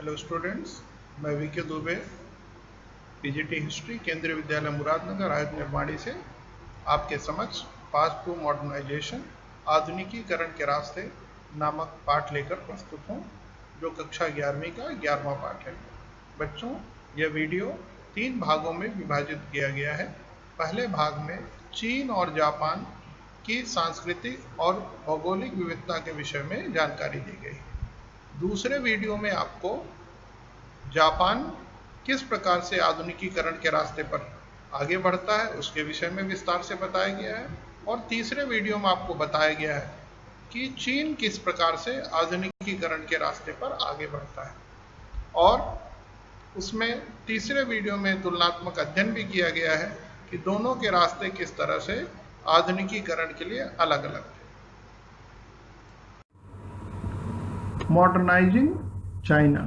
Hello students, मैं VK Dubey, PGT history, केंद्रीय विद्यालय मुरादनगर, आयुध निर्माणी से आपके समक्ष पाथ टू मॉडर्नाइजेशन, आधुनिकीकरण के रास्ते नामक पाठ लेकर प्रस्तुत हूँ, जो कक्षा 11वीं का 11वां पाठ है। बच्चों, यह वीडियो 3 भागों में विभाजित किया गया है। पहले भाग में चीन और जापान की सांस्कृतिक और भौगोलिक विविधता के विषय में जानकारी दी गई। दूसरे वीडियो में आपको जापान किस प्रकार से आधुनिकीकरण के रास्ते पर आगे बढ़ता है उसके विषय में विस्तार से बताया गया है। और तीसरे वीडियो में आपको बताया गया है कि चीन किस प्रकार से आधुनिकीकरण के रास्ते पर आगे बढ़ता है। और उसमें तीसरे वीडियो में तुलनात्मक अध्ययन भी किया गया है कि दोनों के रास्ते किस तरह से आधुनिकीकरण के लिए अलग अलग थे। मॉडर्नाइजिंग चाइना,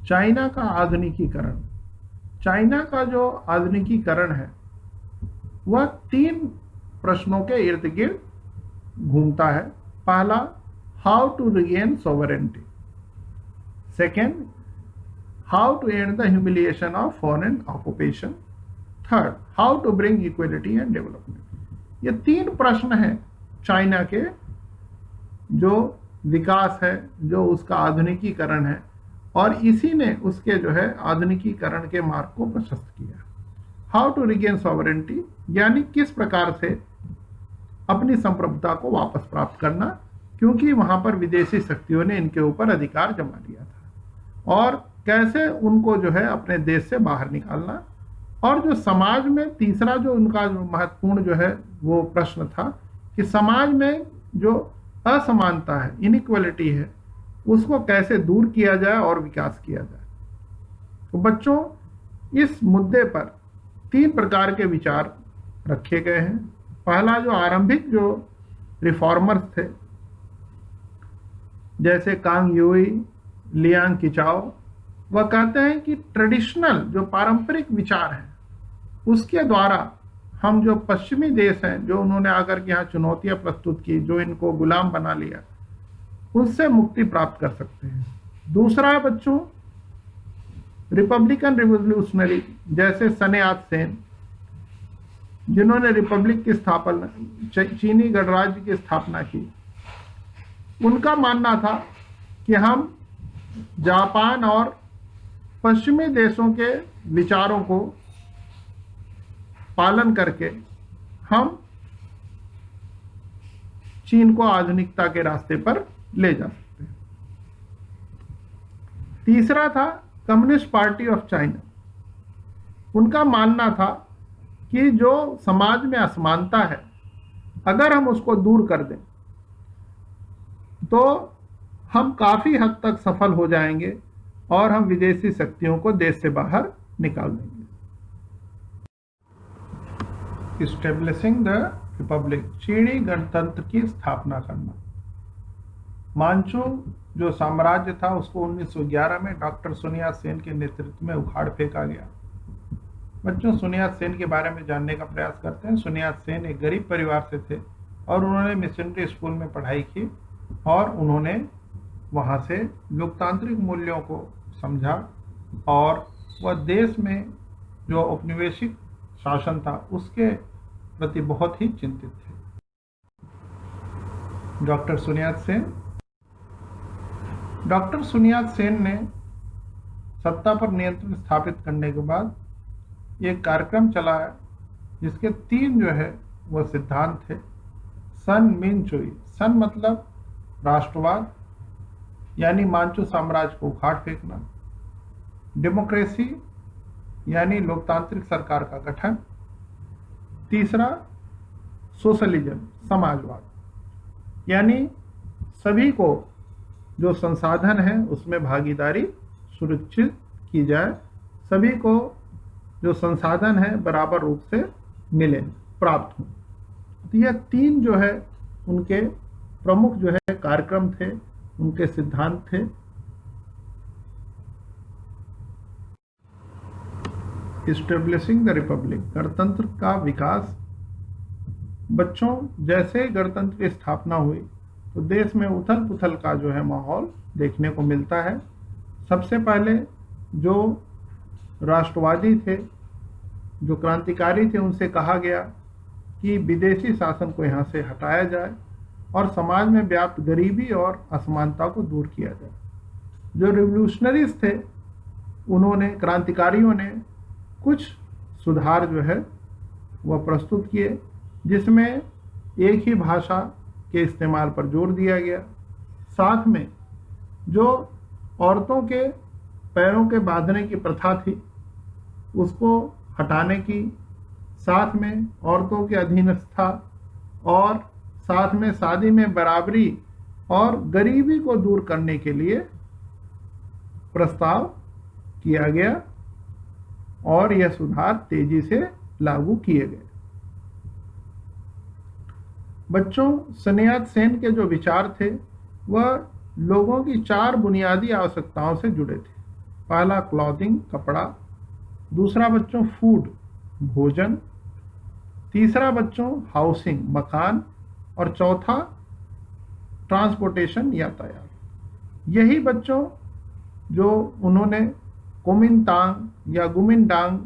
चाइना का आधुनिकीकरण। चाइना का जो आधुनिकीकरण है वह 3 प्रश्नों के इर्द गिर्द घूमता है। पहला, how to regain sovereignty. Second, how to end the humiliation of foreign occupation. Third, how to bring equality and development. ये 3 प्रश्न हैं चाइना के जो विकास है, जो उसका आधुनिकीकरण है, और इसी ने उसके जो है आधुनिकीकरण के मार्ग को प्रशस्त किया। हाउ टू रिगेन सॉवरेनिटी यानी किस प्रकार से अपनी संप्रभुता को वापस प्राप्त करना, क्योंकि वहां पर विदेशी शक्तियों ने इनके ऊपर अधिकार जमा लिया था, और कैसे उनको जो है अपने देश से बाहर निकालना। और जो समाज में तीसरा जो उनका जो महत्वपूर्ण जो है वो प्रश्न था कि समाज में जो असमानता है, इनइक्वलिटी है, उसको कैसे दूर किया जाए और विकास किया जाए। तो बच्चों, इस मुद्दे पर 3 प्रकार के विचार रखे गए हैं। पहला, जो आरंभिक जो रिफॉर्मर्स थे जैसे कांग यूई, लियांग किचाओ, वह कहते हैं कि ट्रेडिशनल जो पारंपरिक विचार है उसके द्वारा हम जो पश्चिमी देश हैं, जो उन्होंने आकर के यहाँ चुनौतियां प्रस्तुत की, जो इनको गुलाम बना लिया, उससे मुक्ति प्राप्त कर सकते हैं। दूसरा है बच्चों, रिपब्लिकन रिवोल्यूशनरी जैसे सन यात सेन, जिन्होंने रिपब्लिक की स्थापना, चीनी गणराज्य की स्थापना की। उनका मानना था कि हम जापान और पश्चिमी देशों के विचारों को पालन करके हम चीन को आधुनिकता के रास्ते पर ले जा सकते हैं। तीसरा था कम्युनिस्ट पार्टी ऑफ चाइना। उनका मानना था कि जो समाज में असमानता है, अगर हम उसको दूर कर दें तो हम काफी हद तक सफल हो जाएंगे और हम विदेशी शक्तियों को देश से बाहर निकाल देंगे। इस्टेब्लिशिंग द रिपब्लिक, चीनी गणतंत्र की स्थापना करना। मांचू जो साम्राज्य था उसको 1911 में डॉक्टर sun yat-sen के नेतृत्व में उखाड़ फेंका गया। बच्चों, sun yat-sen के बारे में जानने का प्रयास करते हैं। sun yat-sen एक गरीब परिवार से थे और उन्होंने मिशनरी स्कूल में पढ़ाई की और उन्होंने वहां से लोकतांत्रिक मूल्यों को समझा और वह देश में जो औपनिवेशिक शासन था उसके प्रति बहुत ही चिंतित थे। डॉक्टर sun yat-sen ने सत्ता पर नियंत्रण स्थापित करने के बाद एक कार्यक्रम चलाया जिसके 3 जो है वह सिद्धांत थे। सन मिन चुई, सन मतलब राष्ट्रवाद यानी मांचू साम्राज्य को उखाड़ फेंकना, डेमोक्रेसी यानी लोकतांत्रिक सरकार का गठन, तीसरा सोशलिज्म, समाजवाद, यानी सभी को जो संसाधन है उसमें भागीदारी सुनिश्चित की जाए, सभी को जो संसाधन है बराबर रूप से मिले, प्राप्त हो। तो यह 3 जो है उनके प्रमुख जो है कार्यक्रम थे, उनके सिद्धांत थे। इस्टेब्लिशिंग द रिपब्लिक, गणतंत्र का विकास। बच्चों, जैसे गणतंत्र की स्थापना हुई तो देश में उथल पुथल का जो है माहौल देखने को मिलता है। सबसे पहले जो राष्ट्रवादी थे, जो क्रांतिकारी थे, उनसे कहा गया कि विदेशी शासन को यहाँ से हटाया जाए और समाज में व्याप्त गरीबी और असमानता को दूर किया जाए। जो रिवोल्यूशनरीज थे, उन्होंने, क्रांतिकारियों ने कुछ सुधार जो है वह प्रस्तुत किए, जिसमें एक ही भाषा के इस्तेमाल पर जोर दिया गया। साथ में जो औरतों के पैरों के बांधने की प्रथा थी उसको हटाने की, साथ में औरतों के अधीनस्था और साथ में शादी में बराबरी और गरीबी को दूर करने के लिए प्रस्ताव किया गया और यह सुधार तेजी से लागू किए गए। बच्चों, sun यat-sen के जो विचार थे वह लोगों की 4 बुनियादी आवश्यकताओं से जुड़े थे। पहला क्लॉथिंग, कपड़ा, दूसरा बच्चों फूड, भोजन, तीसरा बच्चों हाउसिंग, मकान, और चौथा ट्रांसपोर्टेशन, यातायात। यही बच्चों जो उन्होंने कुमिनतांग या गुमिनडांग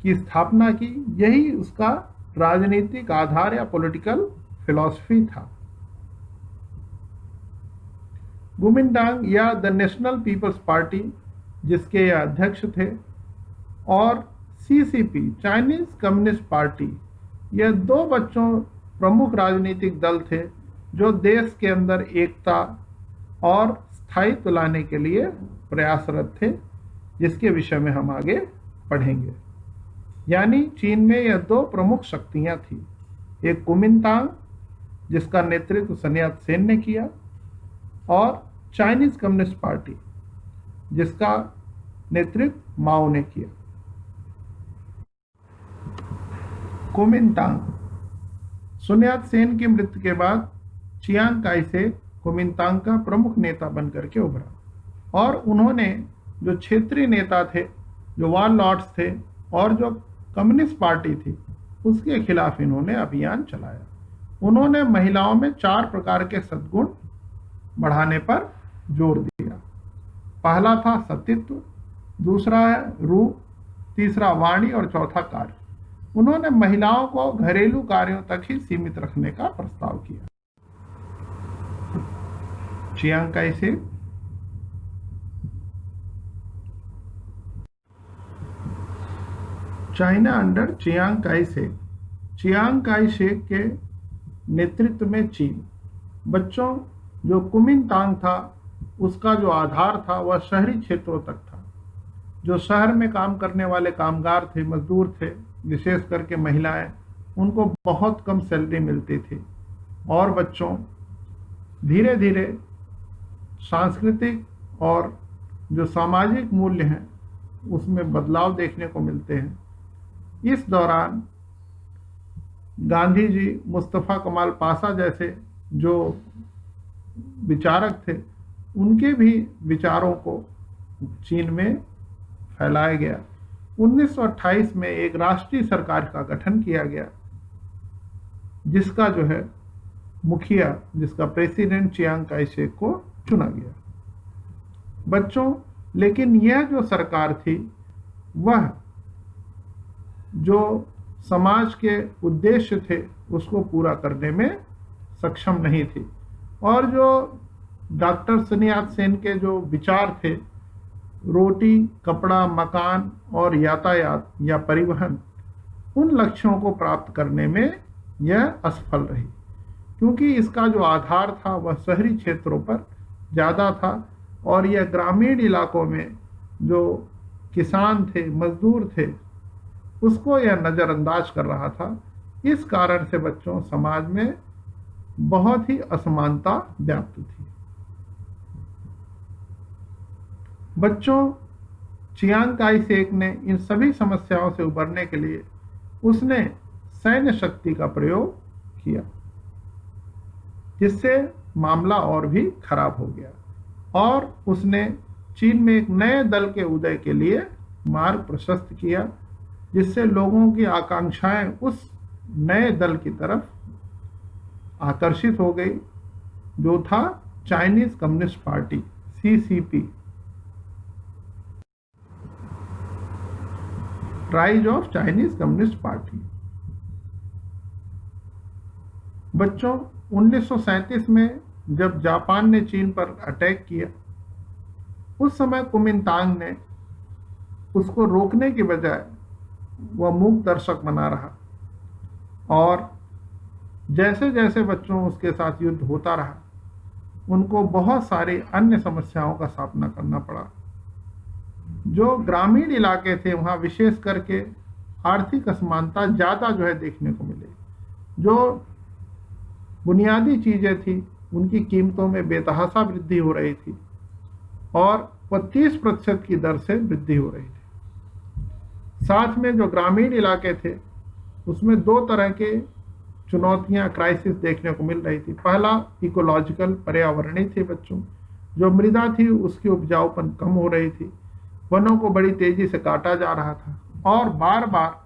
की स्थापना की, यही उसका राजनीतिक आधार या पॉलिटिकल फिलॉसफी था। गुमिनडांग या द नेशनल पीपल्स पार्टी, जिसके यह अध्यक्ष थे, और सीसीपी, चाइनीज कम्युनिस्ट पार्टी, यह 2 बच्चों प्रमुख राजनीतिक दल थे जो देश के अंदर एकता और स्थायित्व लाने के लिए प्रयासरत थे, जिसके विषय में हम आगे पढ़ेंगे। यानी चीन में यह 2 प्रमुख शक्तियां थी, एक कुमिनतांग जिसका नेतृत्व sun यat-sen ने किया, और चाइनीज कम्युनिस्ट पार्टी जिसका नेतृत्व माओ ने किया। कुमिनतांग, sun यat-sen की मृत्यु के बाद चियांग काई-शेक कुमिनतांग का प्रमुख नेता बनकर के उभरा और उन्होंने जो क्षेत्रीय नेता थे, जो वार लॉर्ड्स थे और जो कम्युनिस्ट पार्टी थी, उसके खिलाफ इन्होंने अभियान चलाया। उन्होंने महिलाओं में 4 प्रकार के सद्गुण बढ़ाने पर जोर दिया। पहला था सतीत्व, दूसरा है रूप, तीसरा वाणी और चौथा कार्य। उन्होंने महिलाओं को घरेलू कार्यों तक ही सीमित रखने का प्रस्ताव किया। Chiang Kai-shek, China under Chiang Kai-shek. Chiang Kai-shek के नेतृत्व में चीन, बच्चों, जो कुमिनतांग था उसका जो आधार था वह शहरी क्षेत्रों तक था। जो शहर में काम करने वाले कामगार थे, मजदूर थे, विशेष करके महिलाएं, उनको बहुत कम सैलरी मिलती थी। और बच्चों, धीरे धीरे सांस्कृतिक और जो सामाजिक मूल्य हैं उसमें बदलाव देखने को मिलते हैं। इस दौरान गांधी जी, मुस्तफ़ा कमाल पाशा जैसे जो विचारक थे, उनके भी विचारों को चीन में फैलाया गया। 1928 में एक राष्ट्रीय सरकार का गठन किया गया, जिसका जो है मुखिया, जिसका प्रेसिडेंट चियांग काई-शेक को चुना गया। बच्चों, लेकिन यह जो सरकार थी वह जो समाज के उद्देश्य थे उसको पूरा करने में सक्षम नहीं थी। और जो डॉक्टर sun यat-sen के जो विचार थे, रोटी, कपड़ा, मकान और यातायात या परिवहन, उन लक्ष्यों को प्राप्त करने में यह असफल रही, क्योंकि इसका जो आधार था वह शहरी क्षेत्रों पर ज़्यादा था और यह ग्रामीण इलाकों में जो किसान थे, मजदूर थे, उसको यह नज़रअंदाज कर रहा था। इस कारण से बच्चों, समाज में बहुत ही असमानता व्याप्त थी। बच्चों, चियांग काई-शेक ने इन सभी समस्याओं से उबरने के लिए उसने सैन्य शक्ति का प्रयोग किया, जिससे मामला और भी खराब हो गया और उसने चीन में एक नए दल के उदय के लिए मार्ग प्रशस्त किया, जिससे लोगों की आकांक्षाएं उस नए दल की तरफ आकर्षित हो गई, जो था Chinese communist party, CCP। Rise of Chinese communist party. बच्चों, 1937 में जब जापान ने चीन पर अटैक किया, उस समय कुमिनतांग ने उसको रोकने के बजाय वह मूक दर्शक बना रहा, और जैसे जैसे बच्चों उसके साथ युद्ध होता रहा, उनको बहुत सारी अन्य समस्याओं का सामना करना पड़ा। जो ग्रामीण इलाके थे वहाँ विशेष करके आर्थिक असमानता ज़्यादा देखने को मिले। जो बुनियादी चीज़ें थी उनकी कीमतों में बेतहाशा वृद्धि हो रही थी, और 25% की दर से वृद्धि हो रही थी। साथ में जो ग्रामीण इलाके थे उसमें दो तरह के चुनौतियां, क्राइसिस देखने को मिल रही थी। पहला इकोलॉजिकल, पर्यावरणीय थे बच्चों। जो मृदा थी उसकी उपजाऊपन कम हो रही थी, वनों को बड़ी तेजी से काटा जा रहा था, और बार बार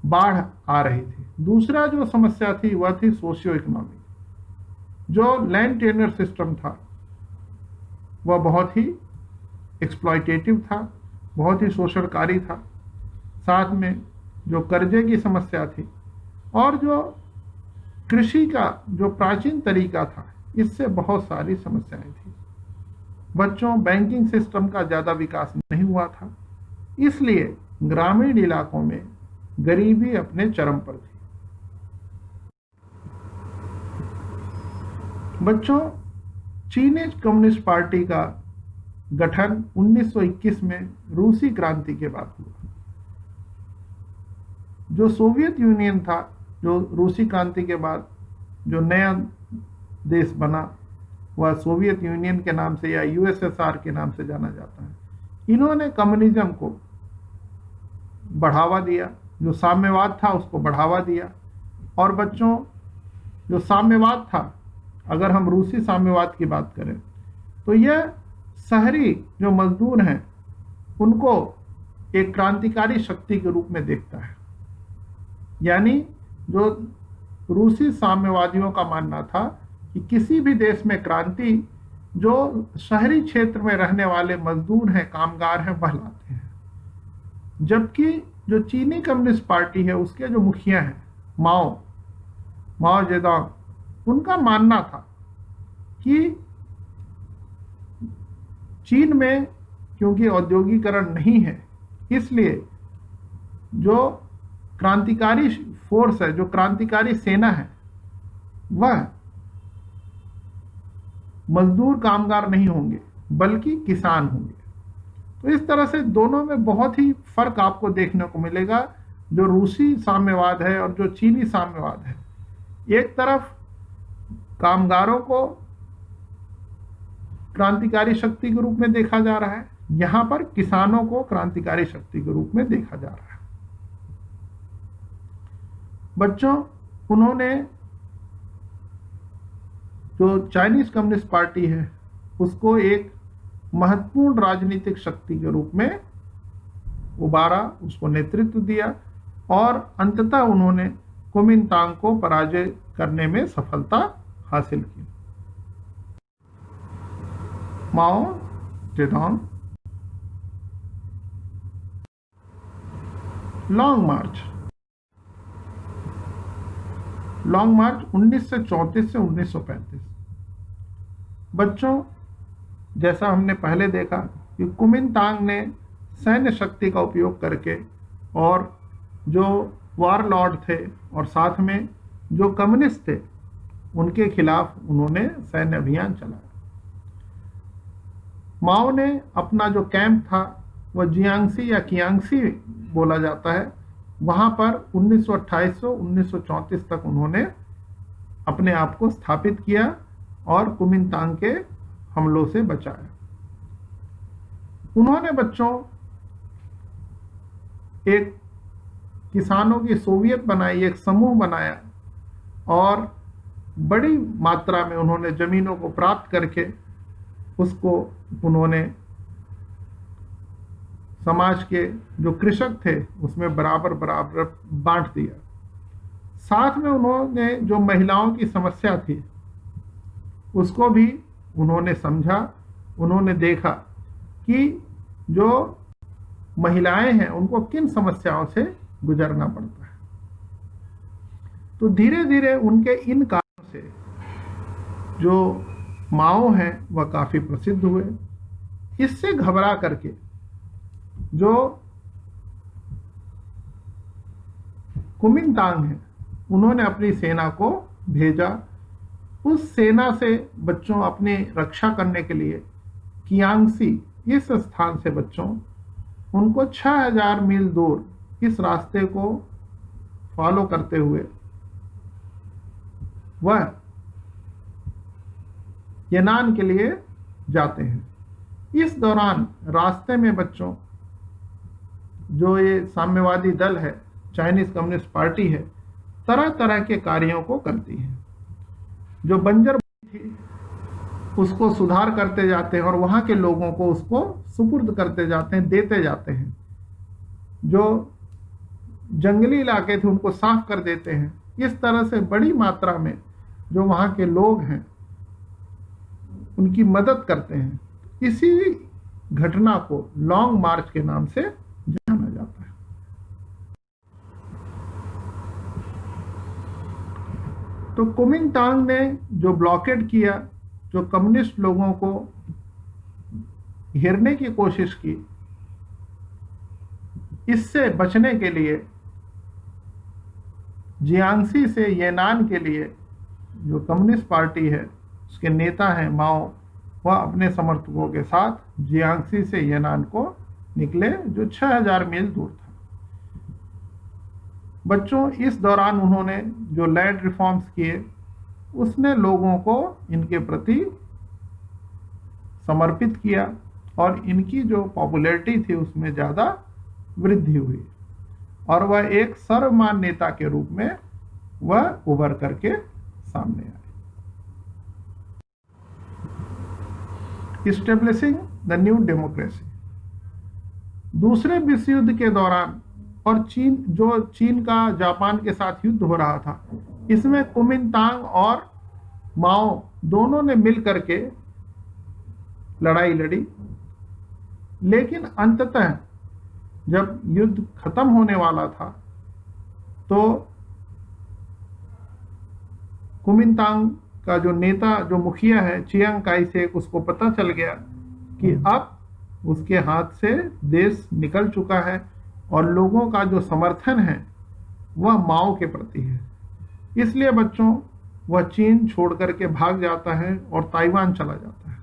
बाढ़ आ रही थी। दूसरा जो समस्या थी वह थी सोशियो इकोनॉमिक। जो लैंड टेनर सिस्टम था वह बहुत ही एक्सप्लॉयटेटिव था, बहुत ही शोषणकारी था। साथ में जो कर्जे की समस्या थी, और जो कृषि का जो प्राचीन तरीका था, इससे बहुत सारी समस्याएं थी। बच्चों, बैंकिंग सिस्टम का ज़्यादा विकास नहीं हुआ था, इसलिए ग्रामीण इलाकों में गरीबी अपने चरम पर थी। बच्चों, चीनीज कम्युनिस्ट पार्टी का गठन 1921 में रूसी क्रांति के बाद हुआ। जो सोवियत यूनियन था, जो रूसी क्रांति के बाद जो नया देश बना, वह सोवियत यूनियन के नाम से या यूएसएसआर के नाम से जाना जाता है। इन्होंने कम्युनिज्म को बढ़ावा दिया, जो साम्यवाद था उसको बढ़ावा दिया। और बच्चों, जो साम्यवाद था, अगर हम रूसी साम्यवाद की बात करें तो यह शहरी जो मजदूर हैं उनको एक क्रांतिकारी शक्ति के रूप में देखता है। यानी जो रूसी साम्यवादियों का मानना था कि किसी भी देश में क्रांति जो शहरी क्षेत्र में रहने वाले मजदूर हैं, कामगार हैं, वह लाते हैं। जबकि जो चीनी कम्युनिस्ट पार्टी है उसके जो मुखिया हैं माओ जेडोंग, उनका मानना था कि चीन में क्योंकि औद्योगिकरण नहीं है, इसलिए जो क्रांतिकारी फोर्स है, जो क्रांतिकारी सेना है, वह मजदूर कामगार नहीं होंगे बल्कि किसान होंगे। तो इस तरह से दोनों में बहुत ही फर्क आपको देखने को मिलेगा। जो रूसी साम्यवाद है और जो चीनी साम्यवाद है, एक तरफ कामगारों को क्रांतिकारी शक्ति के रूप में देखा जा रहा है, यहां पर किसानों को क्रांतिकारी शक्ति के रूप में देखा जा रहा है। बच्चों, उन्होंने जो चाइनीज कम्युनिस्ट पार्टी है उसको एक महत्वपूर्ण राजनीतिक शक्ति के रूप में उबारा, उसको नेतृत्व दिया, और अंततः उन्होंने कुमिनतांग को पराजय करने में सफलता हासिल की। माओ जेडोंग। लॉन्ग मार्च 1934 से 1935। बच्चों, जैसा हमने पहले देखा कि कुमिनतांग ने सैन्य शक्ति का उपयोग करके और जो वारलॉर्ड थे और साथ में जो कम्युनिस्ट थे उनके खिलाफ उन्होंने सैन्य अभियान चलाया। माओ ने अपना जो कैंप था वह जियांगसी या कियांगसी बोला जाता है, वहां पर 1928 से 1934 तक उन्होंने अपने आप को स्थापित किया और कुमिनतांग के हमलों से बचाया। उन्होंने बच्चों एक किसानों की सोवियत बनाई, एक समूह बनाया, और बड़ी मात्रा में उन्होंने जमीनों को प्राप्त करके उसको उन्होंने समाज के जो कृषक थे उसमें बराबर बांट दिया। साथ में उन्होंने जो महिलाओं की समस्या थी उसको भी उन्होंने समझा। उन्होंने देखा कि जो महिलाएं हैं उनको किन समस्याओं से गुजरना पड़ता है। तो धीरे धीरे उनके इन कारणों से जो माओ हैं वह काफी प्रसिद्ध हुए। इससे घबरा करके जो कुमिनतांग है उन्होंने अपनी सेना को भेजा। उस सेना से बच्चों अपनी रक्षा करने के लिए कियांगसी इस स्थान से बच्चों उनको 6000 मील दूर इस रास्ते को फॉलो करते हुए वह यनान के लिए जाते हैं। इस दौरान रास्ते में बच्चों जो ये साम्यवादी दल है, चाइनीज कम्युनिस्ट पार्टी है, तरह तरह के कार्यों को करती है। जो बंजर थी उसको सुधार करते जाते हैं और वहां के लोगों को उसको सुपुर्द करते जाते हैं, देते जाते हैं। जो जंगली इलाके थे उनको साफ कर देते हैं। इस तरह से बड़ी मात्रा में जो वहां के लोग हैं उनकी मदद करते हैं। इसी घटना को लॉन्ग मार्च के नाम से जाना जाता है। तो कुमिनतांग ने जो ब्लॉकेड किया, जो कम्युनिस्ट लोगों को घेरने की कोशिश की, इससे बचने के लिए जियांगसी से येनान के लिए जो कम्युनिस्ट पार्टी है उसके नेता हैं माओ, वह अपने समर्थकों के साथ जियांगसी से येनान को निकले जो 6000 मील दूर था। बच्चों इस दौरान उन्होंने जो लैंड रिफॉर्म्स किए उसने लोगों को इनके प्रति समर्पित किया और इनकी जो पॉपुलैरिटी थी उसमें ज़्यादा वृद्धि हुई और वह एक सर्वमान्य नेता के रूप में वह उभर करके सामने आए। Establishing the new democracy. दूसरे विश्व युद्ध के दौरान और चीन का जापान के साथ युद्ध हो रहा था, इसमें कुमिनतांग और माओ दोनों ने मिल करके लड़ाई लड़ी। लेकिन अंततः जब युद्ध खत्म होने वाला था तो कुमिनतांग का जो नेता, जो मुखिया है चियांग काई शेक, उसको पता चल गया कि अब उसके हाथ से देश निकल चुका है और लोगों का जो समर्थन है वह माओ के प्रति है। इसलिए बच्चों वह चीन छोड़ करके भाग जाता है और ताइवान चला जाता है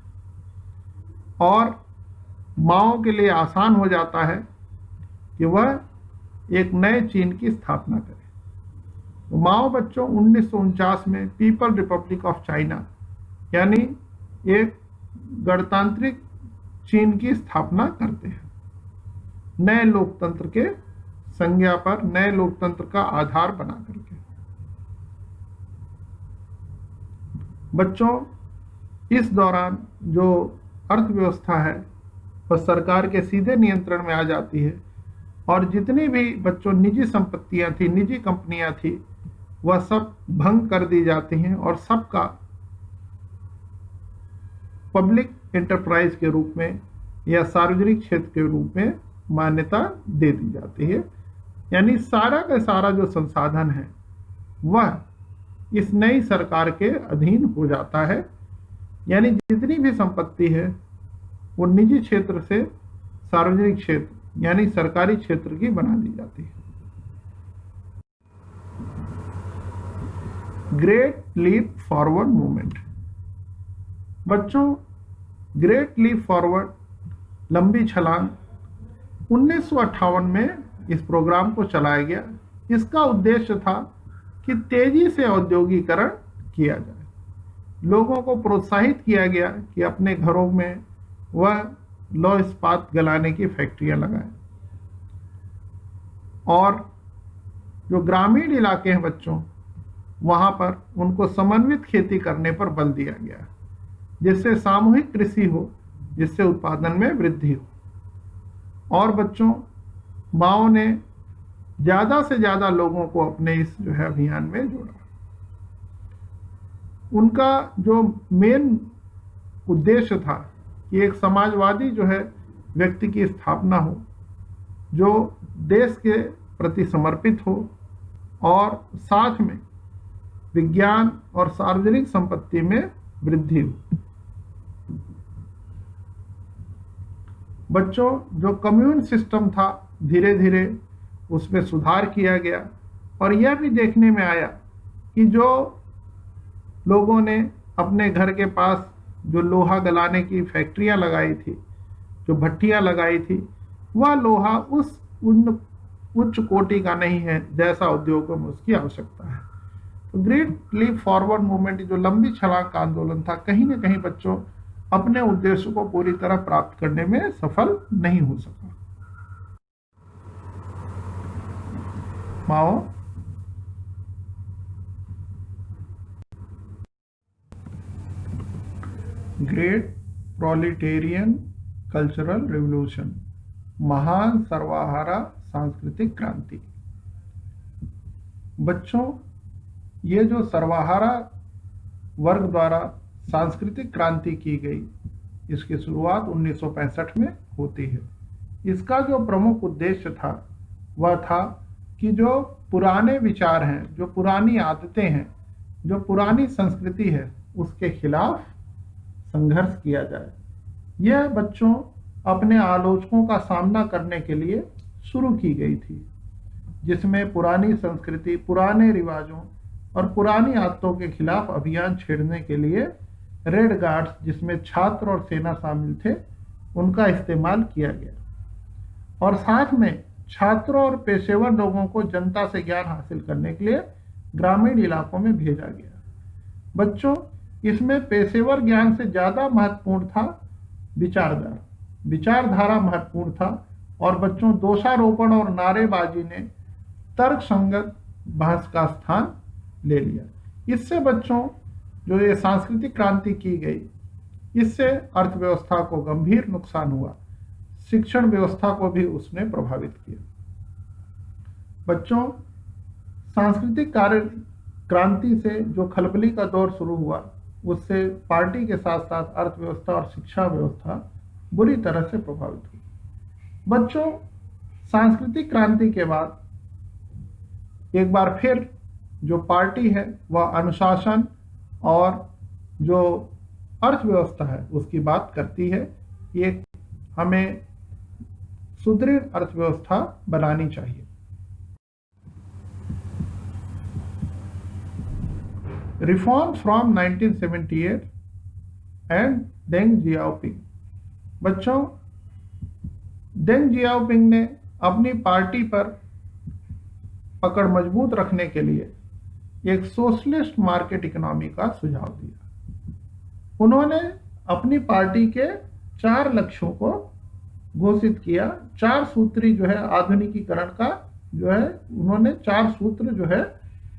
और माओ के लिए आसान हो जाता है कि वह एक नए चीन की स्थापना करे। माओ बच्चों 1949 में पीपल रिपब्लिक ऑफ चाइना यानी एक गणतांत्रिक चीन की स्थापना करते हैं। नए लोकतंत्र के संज्ञा पर, नए लोकतंत्र का आधार बना करके। बच्चों इस दौरान जो अर्थव्यवस्था है वह सरकार के सीधे नियंत्रण में आ जाती है और जितनी भी बच्चों निजी संपत्तियां थी, निजी कंपनियां थी, वह सब भंग कर दी जाती हैं और सबका पब्लिक एंटरप्राइज के रूप में या सार्वजनिक क्षेत्र के रूप में मान्यता दे दी जाती है। यानी सारा का सारा जो संसाधन है वह इस नई सरकार के अधीन हो जाता है। यानी जितनी भी संपत्ति है वो निजी क्षेत्र से सार्वजनिक क्षेत्र यानी सरकारी क्षेत्र की बना दी जाती है। Great leap forward movement. बच्चों ग्रेट लीप फॉरवर्ड, लंबी छलांग, 1958 में इस प्रोग्राम को चलाया गया। इसका उद्देश्य था कि तेजी से औद्योगिकरण किया जाए। लोगों को प्रोत्साहित किया गया कि अपने घरों में वह लौह इस्पात गलाने की फैक्ट्रियां लगाएं और जो ग्रामीण इलाके हैं बच्चों वहां पर उनको समन्वित खेती करने पर बल दिया गया, जिससे सामूहिक कृषि हो, जिससे उत्पादन में वृद्धि हो। और बच्चों माओ ने ज्यादा से ज्यादा लोगों को अपने इस जो है अभियान में जोड़ा। उनका जो मेन उद्देश्य था कि एक समाजवादी जो है व्यक्ति की स्थापना हो जो देश के प्रति समर्पित हो और साथ में विज्ञान और सार्वजनिक संपत्ति में वृद्धि हो। बच्चों, जो कम्यून सिस्टम था धीरे धीरे उसमें सुधार किया गया और यह भी देखने में आया कि जो लोगों ने अपने घर के पास जो लोहा गलाने की फैक्ट्रियां लगाई थी, जो भट्टियां लगाई थी, वह लोहा उस उच्च कोटि का नहीं है जैसा उद्योगों में उसकी आवश्यकता है। तो ग्रेट लीप फॉरवर्ड मूवमेंट, जो लंबी छलांग का आंदोलन था, कहीं न कहीं बच्चों अपने उद्देश्य को पूरी तरह प्राप्त करने में सफल नहीं हो सका। माओ ग्रेट प्रोलिटेरियन कल्चरल रिवॉल्यूशन, महान सर्वहारा सांस्कृतिक क्रांति। बच्चों, ये जो सर्वहारा वर्ग द्वारा सांस्कृतिक क्रांति की गई, इसकी शुरुआत 1965 में होती है। इसका जो प्रमुख उद्देश्य था वह था कि जो पुराने विचार हैं, जो पुरानी आदतें हैं, जो पुरानी संस्कृति है, उसके खिलाफ संघर्ष किया जाए। यह बच्चों अपने आलोचकों का सामना करने के लिए शुरू की गई थी, जिसमें पुरानी संस्कृति, पुराने रिवाजों और पुरानी आदतों के खिलाफ अभियान छेड़ने के लिए रेड गार्ड्स, जिसमें छात्र और सेना शामिल थे, उनका इस्तेमाल किया गया और साथ में छात्रों और पेशेवर लोगों को जनता से ज्ञान हासिल करने के लिए ग्रामीण इलाकों में भेजा गया। बच्चों, इसमें पेशेवर ज्ञान से ज़्यादा महत्वपूर्ण था विचारधारा महत्वपूर्ण था और बच्चों दोषारोपण और नारेबाजी ने तर्क संगत बहस का स्थान ले लिया। इससे बच्चों जो ये सांस्कृतिक क्रांति की गई, इससे अर्थव्यवस्था को गंभीर नुकसान हुआ, शिक्षण व्यवस्था को भी उसने प्रभावित किया। बच्चों, सांस्कृतिक क्रांति से जो खलबली का दौर शुरू हुआ, उससे पार्टी के साथ साथ अर्थव्यवस्था और शिक्षा व्यवस्था बुरी तरह से प्रभावित हुई। बच्चों, सांस्कृतिक क्रांति के बाद एक बार फिर जो पार्टी है वह अनुशासन और जो अर्थव्यवस्था है उसकी बात करती है। ये हमें सुदृढ़ अर्थव्यवस्था बनानी चाहिए। Reforms from 1978 and Deng Xiaoping. बच्चों, डेंग जियाओपिंग ने अपनी पार्टी पर पकड़ मजबूत रखने के लिए एक सोशलिस्ट मार्केट इकोनॉमी का सुझाव दिया। उन्होंने अपनी पार्टी के 4 लक्ष्यों को घोषित किया। 4 सूत्री जो है आधुनिकीकरण का जो है, उन्होंने 4 सूत्र जो है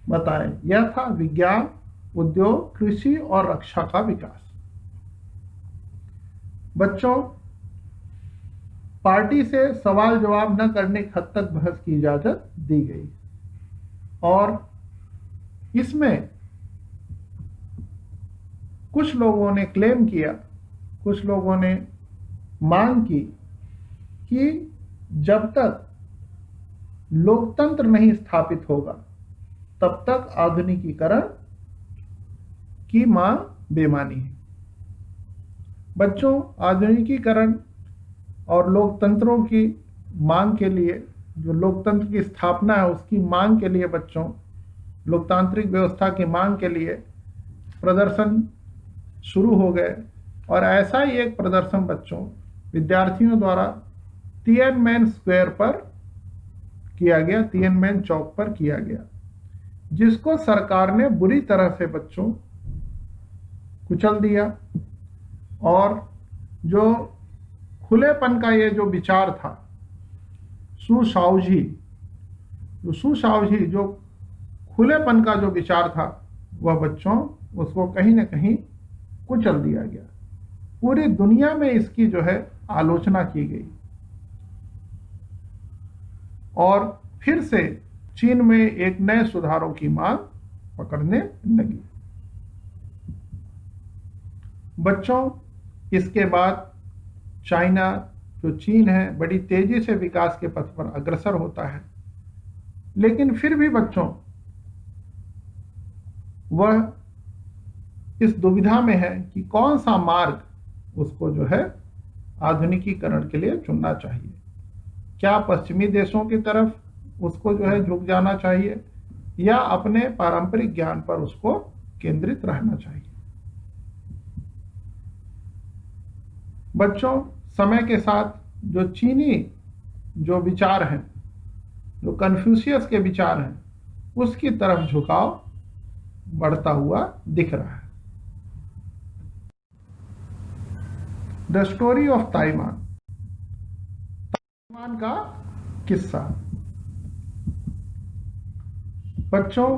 बताए। यह था विज्ञान, उद्योग, कृषि और रक्षा का विकास। बच्चों, पार्टी से सवाल जवाब न करने की हद तक बहस की इजाजत दी गई और इसमें कुछ लोगों ने क्लेम किया, कुछ लोगों ने मांग की कि जब तक लोकतंत्र नहीं स्थापित होगा तब तक आधुनिकीकरण की मांग बेमानी है। बच्चों, आधुनिकीकरण और लोकतंत्रों की मांग के लिए, जो लोकतंत्र की स्थापना है उसकी मांग के लिए, बच्चों लोकतांत्रिक व्यवस्था की मांग के लिए प्रदर्शन शुरू हो गए और ऐसा ही एक प्रदर्शन बच्चों विद्यार्थियों द्वारा तिएनमेन स्क्वायर पर किया गया, तिएनमेन चौक पर किया गया, जिसको सरकार ने बुरी तरह से बच्चों कुचल दिया और जो खुलेपन का ये जो विचार था, सु शाओजी जो खुलेपन का जो विचार था, वह बच्चों उसको कहीं न कहीं कुचल दिया गया। पूरी दुनिया में इसकी जो है आलोचना की गई और फिर से चीन में एक नए सुधारों की मांग पकड़ने लगी। बच्चों, इसके बाद चाइना जो चीन है बड़ी तेजी से विकास के पथ पर अग्रसर होता है, लेकिन फिर भी बच्चों वह इस दुविधा में है कि कौन सा मार्ग उसको जो है आधुनिकीकरण के लिए चुनना चाहिए। क्या पश्चिमी देशों की तरफ उसको जो है झुक जाना चाहिए या अपने पारंपरिक ज्ञान पर उसको केंद्रित रहना चाहिए। बच्चों, समय के साथ जो चीनी जो विचार हैं, जो कन्फ्यूशियस के विचार हैं, उसकी तरफ झुकाव बढ़ता हुआ दिख रहा है। The story of Taiwan, Taiwan का किस्सा। बच्चों,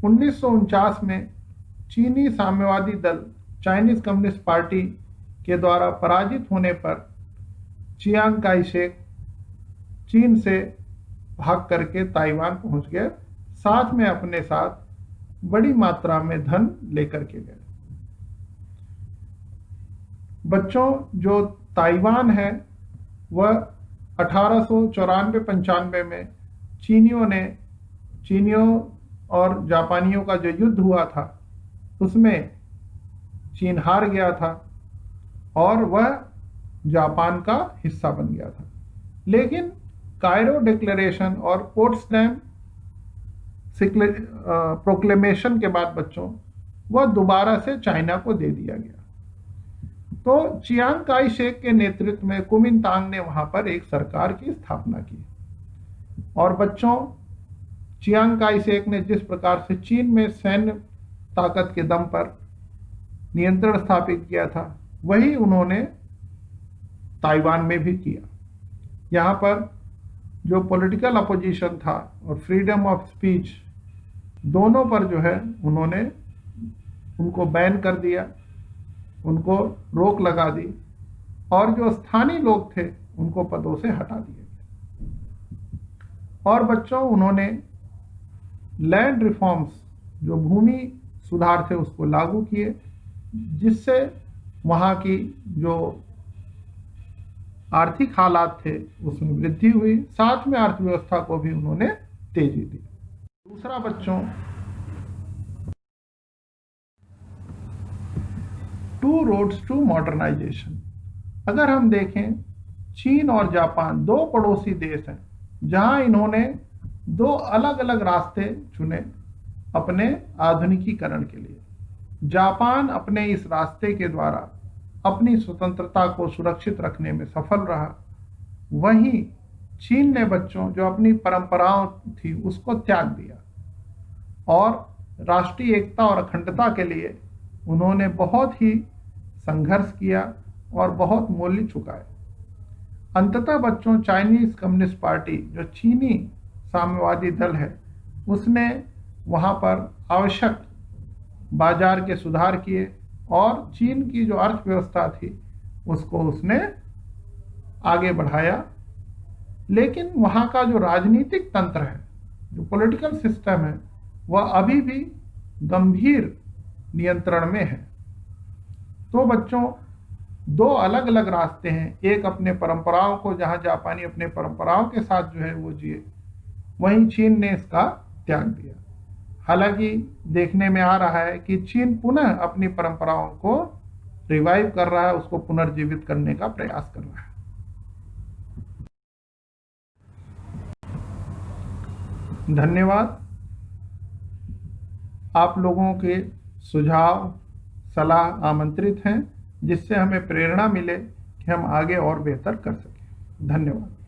1949 में चीनी साम्यवादी दल चाइनीज कम्युनिस्ट पार्टी के द्वारा पराजित होने पर चियांग काई शेक चीन से भाग करके ताइवान पहुंच गए, साथ में अपने साथ बड़ी मात्रा में धन लेकर के गए। बच्चों, जो ताइवान है वह 1894-95 में चीनियों और जापानियों का जो युद्ध हुआ था उसमें चीन हार गया था और वह जापान का हिस्सा बन गया था। लेकिन कायरो डिक्लेरेशन और पोट्सडैम प्रोक्लेमेशन के बाद बच्चों वह दोबारा से चाइना को दे दिया गया। तो चियांग काई शेक के नेतृत्व में कुमिनतांग ने वहां पर एक सरकार की स्थापना की। और बच्चों, चियांग काई शेक ने जिस प्रकार से चीन में सैन्य ताकत के दम पर नियंत्रण स्थापित किया था, वही उन्होंने ताइवान में भी किया। यहाँ पर जो पॉलिटिकल अपोजिशन था और फ्रीडम ऑफ स्पीच, दोनों पर जो है उन्होंने उनको बैन कर दिया, उनको रोक लगा दी और जो स्थानीय लोग थे उनको पदों से हटा दिया गया। और बच्चों, उन्होंने लैंड रिफॉर्म्स, जो भूमि सुधार थे, उसको लागू किए, जिससे वहाँ की जो आर्थिक हालात थे उसमें वृद्धि हुई, साथ में अर्थव्यवस्था को भी उन्होंने तेजी दी। दूसरा बच्चों, टू रोड्स टू मॉडर्नाइजेशन। अगर हम देखें, चीन और जापान दो पड़ोसी देश हैं जहां इन्होंने दो अलग अलग रास्ते चुने अपने आधुनिकीकरण के लिए। जापान अपने इस रास्ते के द्वारा अपनी स्वतंत्रता को सुरक्षित रखने में सफल रहा, वहीं चीन ने बच्चों जो अपनी परंपराओं थी उसको त्याग दिया और राष्ट्रीय एकता और अखंडता के लिए उन्होंने बहुत ही संघर्ष किया और बहुत मूल्य चुकाए। अंततः बच्चों, चाइनीज कम्युनिस्ट पार्टी जो चीनी साम्यवादी दल है, उसने वहाँ पर आवश्यक बाजार के सुधार किए और चीन की जो अर्थव्यवस्था थी उसको उसने आगे बढ़ाया। लेकिन वहाँ का जो राजनीतिक तंत्र है, जो पॉलिटिकल सिस्टम है, वह अभी भी गंभीर नियंत्रण में है। तो बच्चों, दो अलग अलग रास्ते हैं। एक अपने परंपराओं को, जहाँ जापानी अपने परंपराओं के साथ जो है वो जिए, वहीं चीन ने इसका त्याग दिया। हालांकि देखने में आ रहा है कि चीन पुनः अपनी परंपराओं को रिवाइव कर रहा है, उसको पुनर्जीवित करने का प्रयास कर रहा है। धन्यवाद। आप लोगों के सुझाव, सलाह आमंत्रित हैं, जिससे हमें प्रेरणा मिले कि हम आगे और बेहतर कर सकें। धन्यवाद।